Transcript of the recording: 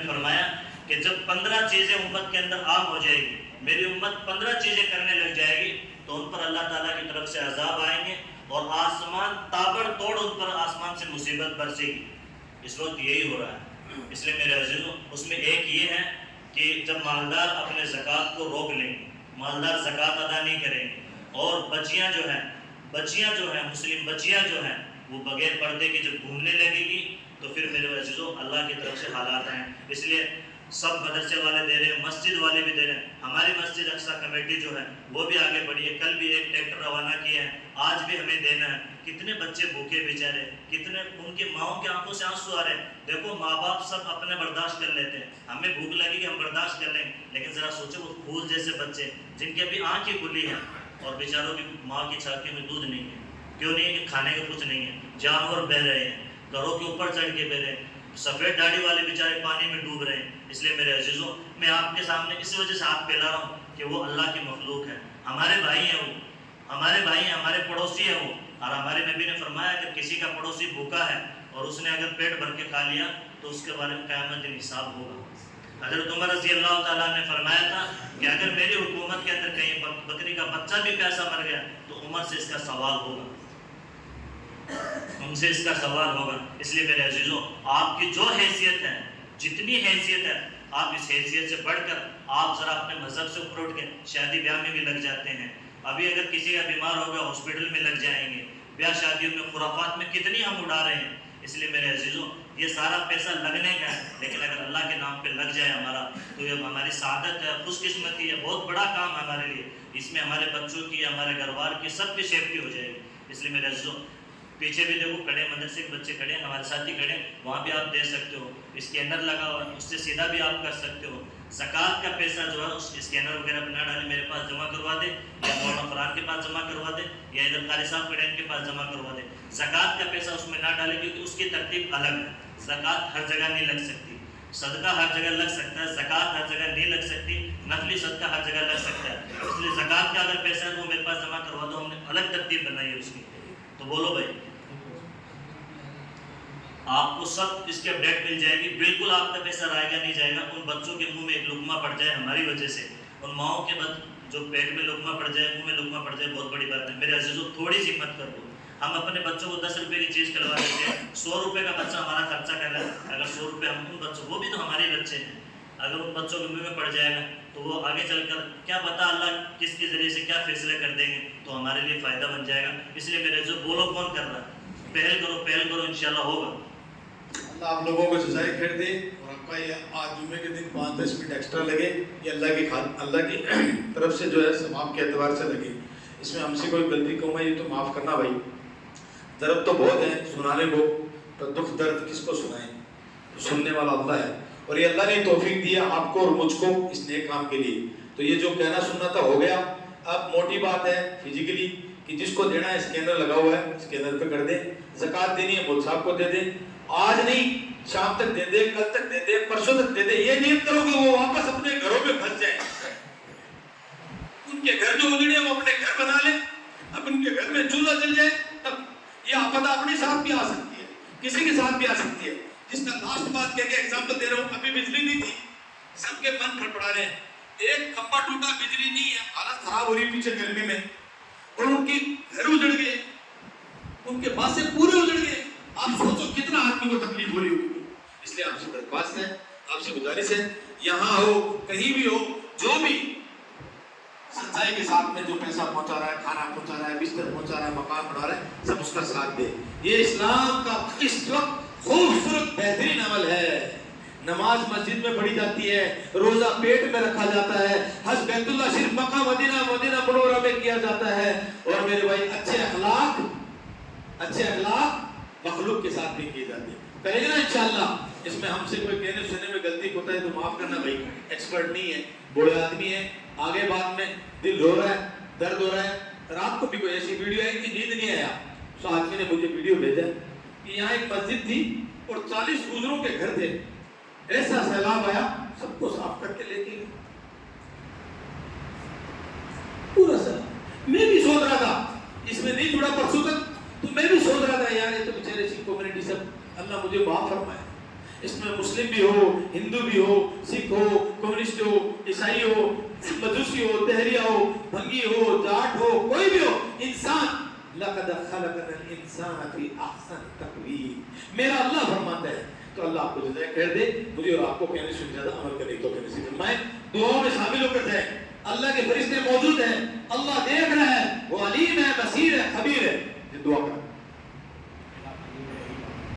فرمایا کہ جب 15 چیزیں امت کے اندر عام ہو جائے گی، میری امت 15 چیزیں کرنے لگ جائے گی تو ان پر اللہ تعالیٰ کی طرف سے عذاب آئیں گے اور آسمان تابڑ توڑ ان پر آسمان سے مصیبت برسے گی۔ اس وقت یہی ہو رہا ہے۔ اس لیے میرے عزیزوں، اس میں ایک یہ ہے کہ جب مالدار اپنے زکوٰۃ کو روک لیں گے، مالدار زکوٰۃ ادا نہیں کریں گے، اور بچیاں جو ہیں مسلم بچیاں جو ہیں وہ بغیر پردے کے جب گھومنے لگے گی تو پھر میرے عزیزوں اللہ کی طرف سے حالات ہیں۔ اس لیے سب مدرسے والے دے رہے ہیں، مسجد والے بھی دے رہے ہیں، ہماری مسجد اقصیٰ کمیٹی جو ہے وہ بھی آگے بڑھی ہے، کل بھی ایک ٹریکٹر روانہ کیا ہے، آج بھی ہمیں دینا ہے۔ کتنے بچے بھوکے بیچارے، کتنے ان کی ماؤں کی آنکھوں سے آنسو آ رہے ہیں۔ دیکھو ماں باپ سب اپنے برداشت کر لیتے ہیں، ہمیں بھوک لگی کہ ہم برداشت کر لیں، لیکن ذرا سوچو وہ پھول جیسے بچے جن کی ابھی آنکھ ہی کھلی ہے اور بیچاروں کی ماں کی چھاتی میں دودھ نہیں ہے، کیوں نہیں ہے کہ کھانے کا کچھ نہیں ہے، جانور بہ رہے ہیں، گھروں کے اوپر چڑھ کے بہ رہے ہیں، سفید داڑھی والے بیچارے پانی میں ڈوب رہے ہیں۔ اس لیے میرے عزیزوں، میں آپ کے سامنے اس وجہ سے ہاتھ پھیلا رہا ہوں کہ وہ اللہ کی مخلوق ہے، ہمارے بھائی ہیں، وہ ہمارے بھائی ہیں، ہمارے پڑوسی ہیں وہ، اور ہمارے نبی نے فرمایا کہ کسی کا پڑوسی بھوکا ہے اور اس نے اگر پیٹ بھر کے کھا لیا تو اس کے بارے میں قیامت دن حساب ہوگا۔ حضرت عمر رضی اللہ تعالیٰ نے فرمایا تھا کہ اگر میری حکومت کے اندر کہیں بکری کا بچہ بھی پیسہ مر گیا تو عمر سے اس کا سوال ہوگا، ان سے اس کا سوال ہوگا۔ اس لیے میرے عزیزوں، آپ کی جو حیثیت ہے، جتنی حیثیت ہے، آپ اس حیثیت سے بڑھ کر آپ ذرا اپنے مذہب سے اوپر اٹھ کے شادی بیاہ میں بھی لگ جاتے ہیں۔ ابھی اگر کسی کا بیمار ہوگا ہاسپٹل میں لگ جائیں گے، بیاہ شادیوں میں خرافات میں کتنی ہم اڑا رہے ہیں۔ اس لیے میرے عزیزوں، یہ سارا پیسہ لگنے کا ہے، لیکن اگر اللہ کے نام پہ لگ جائے ہمارا تو یہ ہماری سعادت ہے، خوش قسمتی ہے، بہت بڑا کام ہے ہمارے لیے۔ اس میں ہمارے بچوں کی، ہمارے گھر وار کی، سب کی سیفٹی ہو جائے گی۔ اس لیے میرے عزیزوں، پیچھے بھی دیکھو کھڑے مدرسے کے بچے کھڑے ہیں، ہمارے ساتھی کھڑے ہیں، وہاں بھی آپ دے سکتے ہو، اسکینر لگا ہوا ہے، اس سے سیدھا بھی آپ کر سکتے ہو۔ زکوٰۃ کا پیسہ جو ہے اس اسکینر وغیرہ پہ نہ ڈالیں، میرے پاس جمع کروا دے، یا مولانا فرحان کے پاس جمع کروا دے، یا ادھر قاری صاحب کھڑے ہیں ان کے پاس جمع کروا دے۔ زکوٰۃ کا پیسہ اس میں نہ ڈالیں کیونکہ اس کی ترتیب الگ ہے۔ زکوٰۃ ہر جگہ نہیں لگ سکتی، صدقہ ہر جگہ لگ سکتا ہے، زکوٰۃ ہر جگہ نہیں لگ سکتی، نفلی صدقہ ہر جگہ لگ سکتا ہے۔ اس لیے زکوٰۃ کا اگر پیسہ ہے تو میرے پاس جمع کروا دو، ہم نے الگ ترتیب بنائی ہے اس کی۔ تو بولو بھائی، آپ کو سب اس کے اپڈیٹ مل جائے گی، بالکل آپ کا پیسہ رائے گا نہیں جائے گا۔ ان بچوں کے منہ میں ایک لقمہ پڑ جائے ہماری وجہ سے، ان ماؤں کے جو پیٹ میں لقمہ پڑ جائے، منہ میں لقمہ پڑ جائے، بہت بڑی بات ہے۔ میرے عزیزوں، تھوڑی سی ہمت کر دو۔ ہم اپنے بچوں کو 10 روپے کی چیز کروا دیتے ہیں، 100 روپے کا بچہ ہمارا خرچہ کر رہا ہے، اگر 100 روپے ہم ان بچوں، وہ بھی تو ہمارے بچے ہیں، اگر ان بچوں کے منہ میں پڑ جائے گا تو وہ آگے چل کر کیا پتا اللہ کس کے ذریعے سے کیا فیصلے کر دیں گے، تو ہمارے لیے فائدہ بن جائے گا۔ اس لیے میرے عزیزوں، بولو کون کر رہا ہے، پہل کرو، انشاءاللہ ہوگا۔ اللہ آپ لوگوں کو جزائے خیر دے، اور آپ کا یہ آج جمعے کے دن 5-10 منٹ ایکسٹرا لگے، یہ اللہ کی طرف سے جو ہے ثواب کے اعتبار سے لگے۔ اس میں ہم سے کوئی غلطی کم ہے تو معاف کرنا بھائی۔ درد تو بہت ہے سنانے کو، پر دکھ درد کس کو سنائیں، سننے والا اللہ ہے، اور یہ اللہ نے توفیق دیا آپ کو اور مجھ کو اس نیک کام کے لیے۔ تو یہ جو کہنا سننا تھا ہو گیا۔ اب موٹی بات ہے فزیکلی کہ جس کو دینا ہے اسکینر لگا ہوا ہے، اسکینر پہ کر دیں۔ زکوٰۃ دینی ہے مول صاحب کو دے دیں، آج نہیں شام تک دے دے، کل تک دے دے، پرسوں تک دے دے۔ یہ نیت کرو کہ وہ واپس اپنے گھروں میں پھنس جائیں، ان کے گھر جو اجڑے وہ اپنے گھر بنا لیں، اب ان کے گھر میں چولہا جل جائے، تب یہ آفت اپنے ساتھ بھی آ سکتی ہے، کسی کے ساتھ بھی آ سکتی ہے۔ جس کا لاسٹ بات کہہ کے ایگزامپل دے رہا ہوں، ابھی بجلی نہیں تھی، سب کے من کھڑپڑا رہے ہیں، ایک کھمبا ٹوٹا، بجلی نہیں ہے، حالت خراب ہو رہی پیچھے گرمی میں، اور ان کی گھر اجڑ گئے، ان کے باسے پورے اجڑ گئے۔ آپ سوچو کتنا آدمی کو تکلیف ہو رہی ہوگی۔ اس لیے آپ سے درخواست ہے، آپ سے گزارش ہے، یہاں ہو کہیں بھی ہو، جو بھی سچائی کے ساتھ میں جو پیسہ پہنچا رہا ہے، کھانا پہنچا رہا ہے، بستر پہنچا رہا ہے، مکان بنا رہا ہے، سب اس کا ساتھ دے۔ یہ اسلام کا اس وقت خوبصورت بہترین عمل ہے۔ نماز مسجد میں پڑھی جاتی ہے، روزہ پیٹ میں رکھا جاتا ہے، حج بیت اللہ شریف مکہ مدینہ منورہ میں کیا جاتا ہے، اور میرے بھائی اچھے اخلاق مخلوق کے ساتھ بھی کی جاتی ہے۔ کریں گے نا انشاءاللہ۔ اس میں ہم سے کوئی کہنے سننے میں غلطی ہوتا ہے تو معاف کرنا بھائی، ایکسپرٹ نہیں ہے، بوڑھے آدمی ہے، آگے بعد میں دل رو رہا ہے، درد ہو رہا ہے۔ رات کو بھی کوئی ایسی ویڈیو ہے کہ نیند نہیں آیا، تو آدمی نے مجھے ویڈیو بھیجا کہ یہاں ایک مسجد تھی اور 40 گزروں کے گھر تھے، ایسا سیلاب آیا سب کو صاف کر کے لے کے پورا سیلاب۔ میں بھی سوچ رہا تھا، اس میں نہیں جڑا پرسوں تک، تو میں بھی سوچ رہا تھا یار یہ تو بیچارے سی کمیونٹی سب، اللہ مجھے معاف فرمائے، اس میں مسلم بھی ہو، ہندو بھی ہو، سکھ ہو، کمیونسٹ ہو، عیسائی ہو، مجوسی ہو، تہریہ ہو، بھنگی ہو، جاٹ ہو، کوئی بھی ہو، انسان لقد خلقنا الانسان فی احسن تقویم، میرا اللہ فرماتا ہے. تو اللہ آپ کو جزائے خیر دے، مجھے اور آپ کو کہنے سے زیادہ عمل کرنے کی توفیق نصیب فرمائے. دعاؤں میں شامل ہو کر جائیں. اللہ کے فرشتے موجود ہیں، اللہ دیکھ رہا ہے، وہ علیم ہے، بصیر ہے، خبیر ہے. دعا کریں.